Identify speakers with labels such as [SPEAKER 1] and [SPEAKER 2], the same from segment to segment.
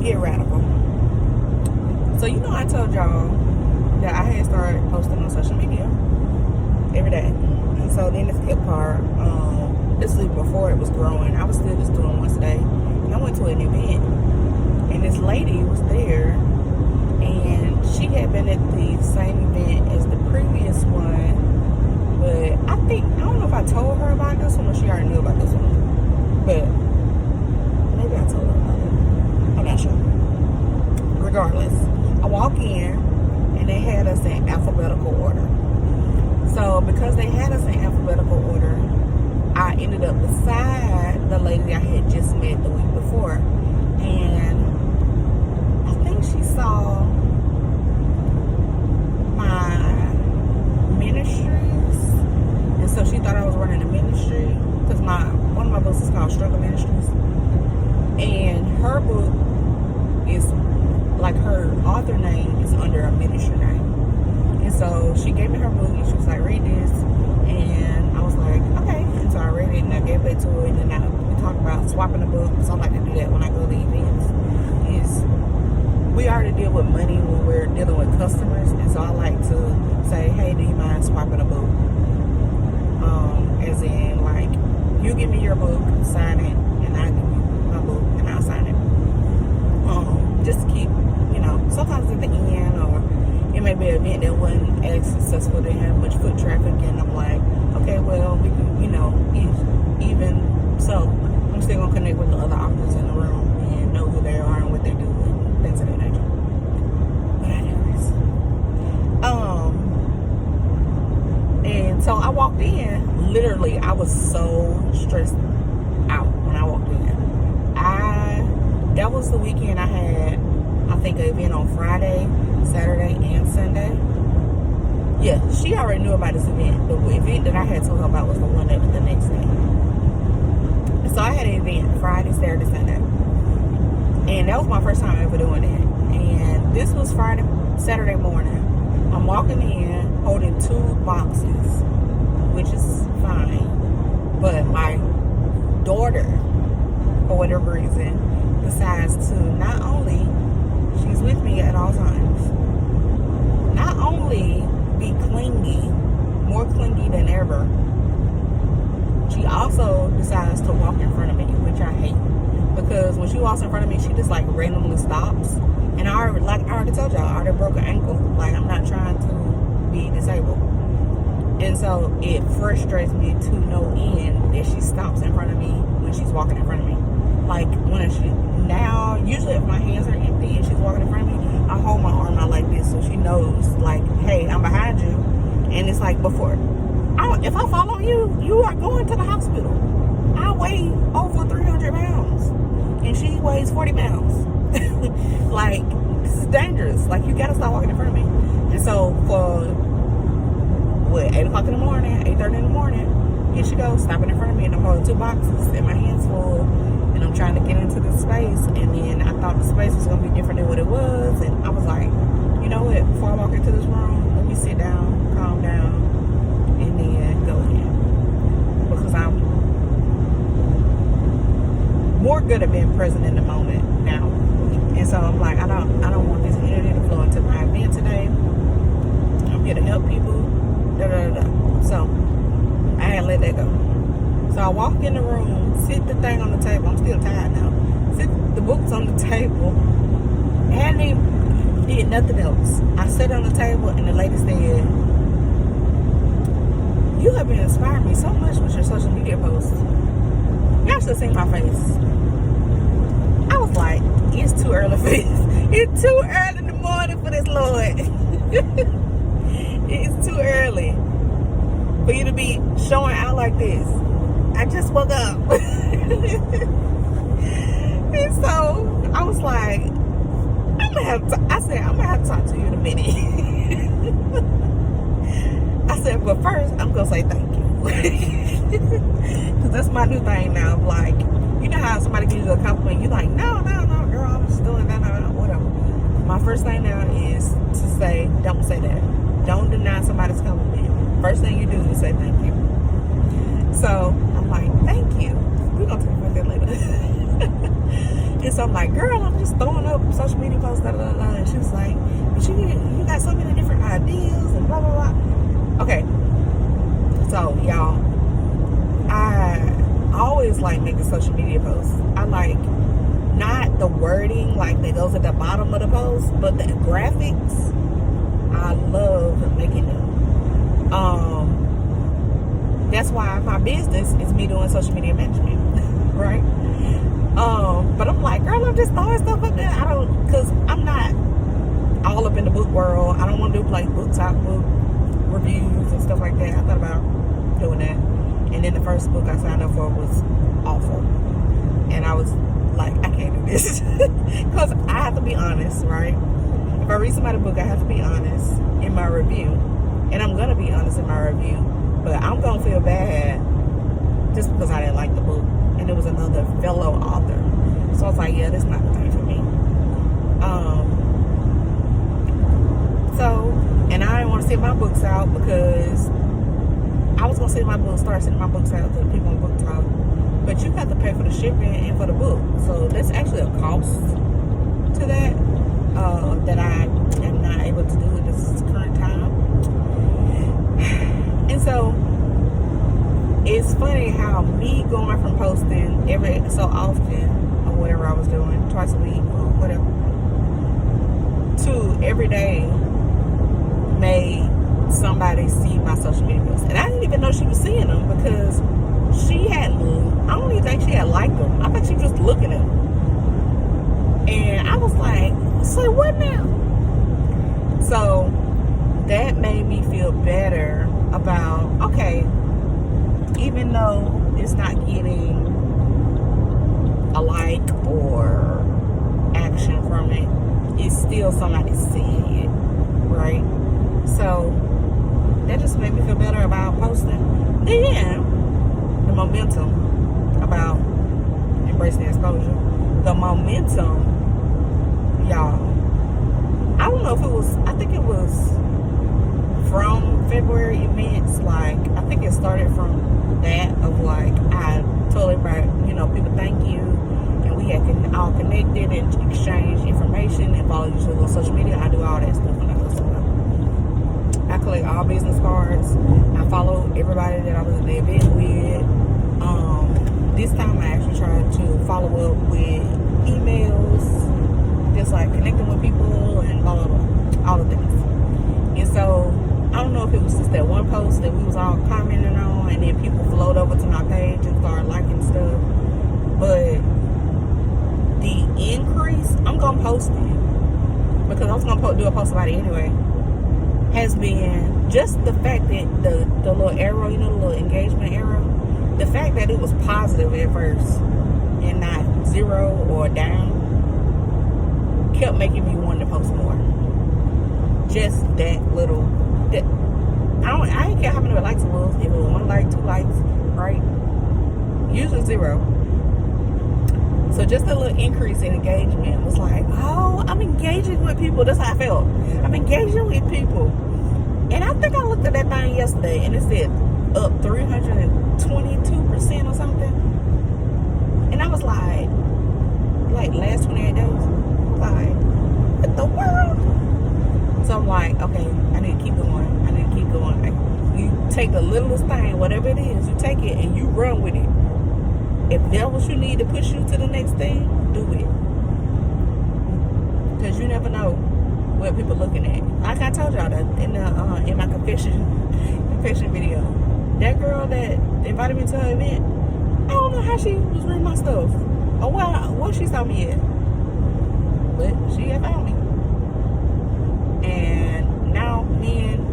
[SPEAKER 1] get radical. So I told y'all that I had started posting on social media every day. And so then the skip part, this week before it was growing, I was still just doing once a day. And I went to an event, and this lady was there, and she had been at the same event as the previous one. But I don't know if I told her about this one or she already knew about this one. But maybe I told her about it. I'm not sure. Regardless, I walk in and they had us in alphabetical order. So because they had us in alphabetical order, I ended up beside the lady I had just met the week before. And I think she saw my ministries. And so she thought I was running a ministry. Because one of my books is called Struggle Ministries. And her book is, like, her author name is under a ministry name. And so she gave me her book and she was like, read this. And I was like, okay. And so I read it and I gave it to her. And then we talked about swapping the books. I like to do that when I go to events. We already deal with money when we're dealing with customers. And so I like to say, hey, do you mind swapping a book? As in, like, you give me your book, sign it, and I give you my book and I'll sign it. Just to keep, sometimes at the end, or it may be an event that wasn't as successful, they have much foot traffic, and I'm like, okay, well, we can, even so, I'm still gonna connect with the other authors in the room and know who they are and what they do and things of that nature. But anyways, and so I walked in. Literally, I was so stressed out when I walked in. That was the weekend I had, I think, an event on Friday, Saturday, and Sunday. Yeah, she already knew about this event. The event that I had told her about was the one that was the next day. So I had an event Friday, Saturday, Sunday. And that was my first time ever doing it. And this was Saturday morning. I'm walking in holding 2 boxes, which is fine. But my daughter, for whatever reason, decides to not only, she's with me at all times, not only be clingy, more clingy than ever, she also decides to walk in front of me, which I hate. Because when she walks in front of me, she just like randomly stops. And I already told y'all, I already broke an ankle. Like, I'm not trying to be disabled. And so it frustrates me to no end that she stops in front of me when she's walking in front of me. Like, usually if my hands are empty and she's walking in front of me, I hold my arm out like this so she knows, like, hey, I'm behind you. And it's like, if I follow you, you are going to the hospital. I weigh over 300 pounds and she weighs 40 pounds. Like, this is dangerous. Like, you gotta stop walking in front of me. And so for 8 o'clock in the morning, 8:30 in the morning, here she goes, stopping in front of me, and I'm holding 2 boxes and my hands full, and I'm trying to get into this space. And then I thought the space was gonna be different than what it was, and I was like, you know what, before I walk into this room, let me sit down, calm down, and then go in. Because I'm more good at being present in the moment now. And so I'm like, I don't want this energy to flow into my event today. I'm here to help people. So I had to let that go. So I walk in the room, sit the thing on the table. I'm still tired now. Sit the books on the table. And they did nothing else. I sat on the table and the lady said, you have been inspiring me so much with your social media posts. Y'all should have seen my face. I was like, it's too early for this. It's too early in the morning for this, Lord. It's too early for you to be showing out like this. I just woke up. And so I was like, I'm gonna have to talk to you in a minute. I said, but first I'm gonna say thank you. Cause that's my new thing now. Like, you know how somebody gives you a compliment, you're like, no, girl, I'm just doing that, whatever. My first thing now is to say, don't say that. Don't deny somebody's compliment. First thing you do is say thank you. So I'm like, thank you. We're gonna talk about that later. And so I'm like, girl, I'm just throwing up social media posts, blah, blah, blah. And she was like, but you got so many different ideas and blah, blah, blah. Okay. So, y'all, I always like making social media posts. I like not the wording like that goes at the bottom of the post, but the graphics. I love making them. That's why my business is me doing social media management, right? But I'm like, girl, I'm just throwing stuff up there. Cause I'm not all up in the book world. I don't want to do like book reviews and stuff like that. I thought about doing that. And then the first book I signed up for was awful. And I was like, I can't do this. Cause I have to be honest, right? If I read somebody's book, I have to be honest in my review. And I'm going to be honest in my review. But I'm going to feel bad just because I didn't like the book. And it was another fellow author. So I was like, yeah, this is not the thing for me. And I didn't want to send my books out because I was going to start sending my books out to the people on Book Talk. But you have to pay for the shipping and for the book. So there's actually a cost to that. That I am not able to do at this current time. And so it's funny how me going from posting every so often or whatever I was doing, twice a week or whatever, to every day made somebody see my social media posts. And I didn't even know she was seeing them because I don't even think she had liked them. I think she was just looking at them. And I was like, say what now? So that made me feel better about, okay, even though it's not getting a like or action from it, it's still somebody seeing it, right? So that just made me feel better about posting. Then the momentum about embracing the exposure, the momentum, y'all, I don't know if it was, I think it was from February events. Like, I think it started from that of like, I told everybody, people thank you, and we had all connected and exchanged information and follow each other on social media. I do all that stuff when I go somewhere. I collect all business cards. I follow everybody that I was at the event with. This time I actually tried to follow up with emails, just like connecting with people and blah, blah, blah, all the things. And so, I don't know if it was just that one post that we was all commenting on, and then people flowed over to my page and started liking stuff. But the increase, I'm going to post it, because I was going to do a post about it anyway, has been just the fact that the little arrow, the little engagement arrow, the fact that it was positive at first and not zero or down, kept making me want to post more. Just that little, I didn't care how many likes it was. If it was 1 like, 2 likes, right? Usually 0. So just a little increase in engagement was like, oh, I'm engaging with people. That's how I felt. I'm engaging with people. And I think I looked at that thing yesterday and it said up 322% or something. And I was like last 28 days. Like, what the world? So I'm like, okay, I need to keep going. Like, you take the littlest thing, whatever it is, you take it and you run with it. If that's what you need to push you to the next thing, do it. Because you never know what people are looking at. Like I told y'all that in my confession video. That girl that invited me to her event, I don't know how she was reading my stuff. Or what she saw me at. But she had found me. And now me and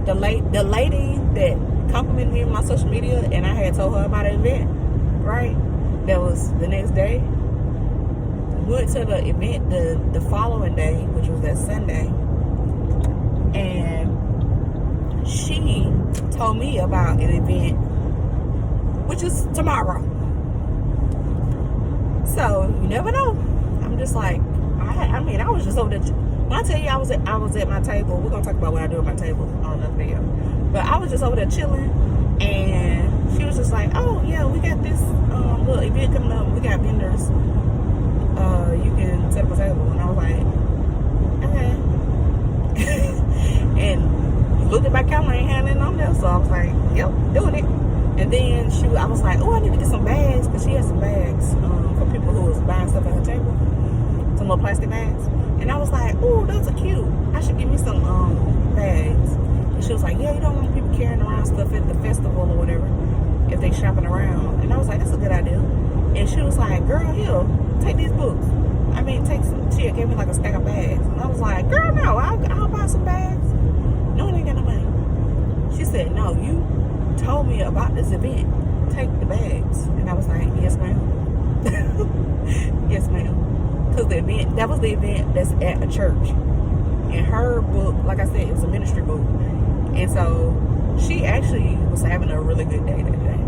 [SPEAKER 1] the lady that complimented me on my social media, and I had told her about the event, right? That was the next day. We went to the event the following day, which was that Sunday, and she told me about an event, which is tomorrow. So you never know. I'm just like, I was just over there. When I tell you I was at my table, we're gonna talk about what I do at my table on another video. But I was just over there chilling, and she was just like, "Oh yeah, we got this little event coming up. We got vendors. So I was like, yep, doing it. And then I was like, oh, I need to get some bags, because she had some bags for people who was buying stuff at her table, some little plastic bags. And I was like, oh, those are cute. I should get me some bags. And she was like, yeah, you don't want people carrying around stuff at the festival or whatever if they shopping around. And I was like, that's a good idea. And she was like, girl, here, take these books. I mean, take some. She gave me like a stack of bags. And I was like, girl, no, I'll buy some bags. No, I ain't got no money. She said, no, you told me about this event. Take the bags. And I was like, yes, ma'am. Yes, ma'am. Because that was the event that's at a church. And her book, like I said, it was a ministry book. And so she actually was having a really good day that day.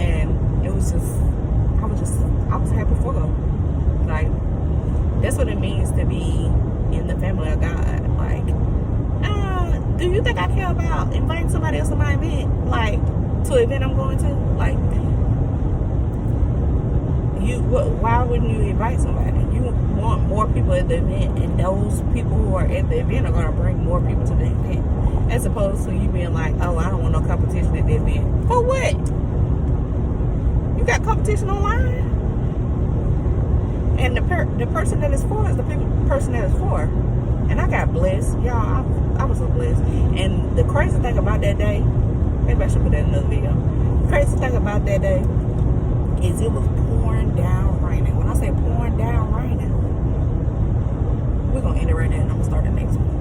[SPEAKER 1] And it was just, I was happy for her. Like, that's what it means to be in the family of God. Like, do you think I care about inviting somebody else to my event? Like, to an event I'm going to? Like, why wouldn't you invite somebody? You want more people at the event, and those people who are at the event are going to bring more people to the event, as opposed to you being like, oh, I don't want no competition at the event. For what? You got competition online? And the person that is for is the person that is for. And I got blessed. Y'all, I was so blessed. And the crazy thing about that day, maybe I should put that in another video. The crazy thing about that day is it was pouring down raining. When I say pouring down raining, we're going to end it right now and I'm going to start the next one.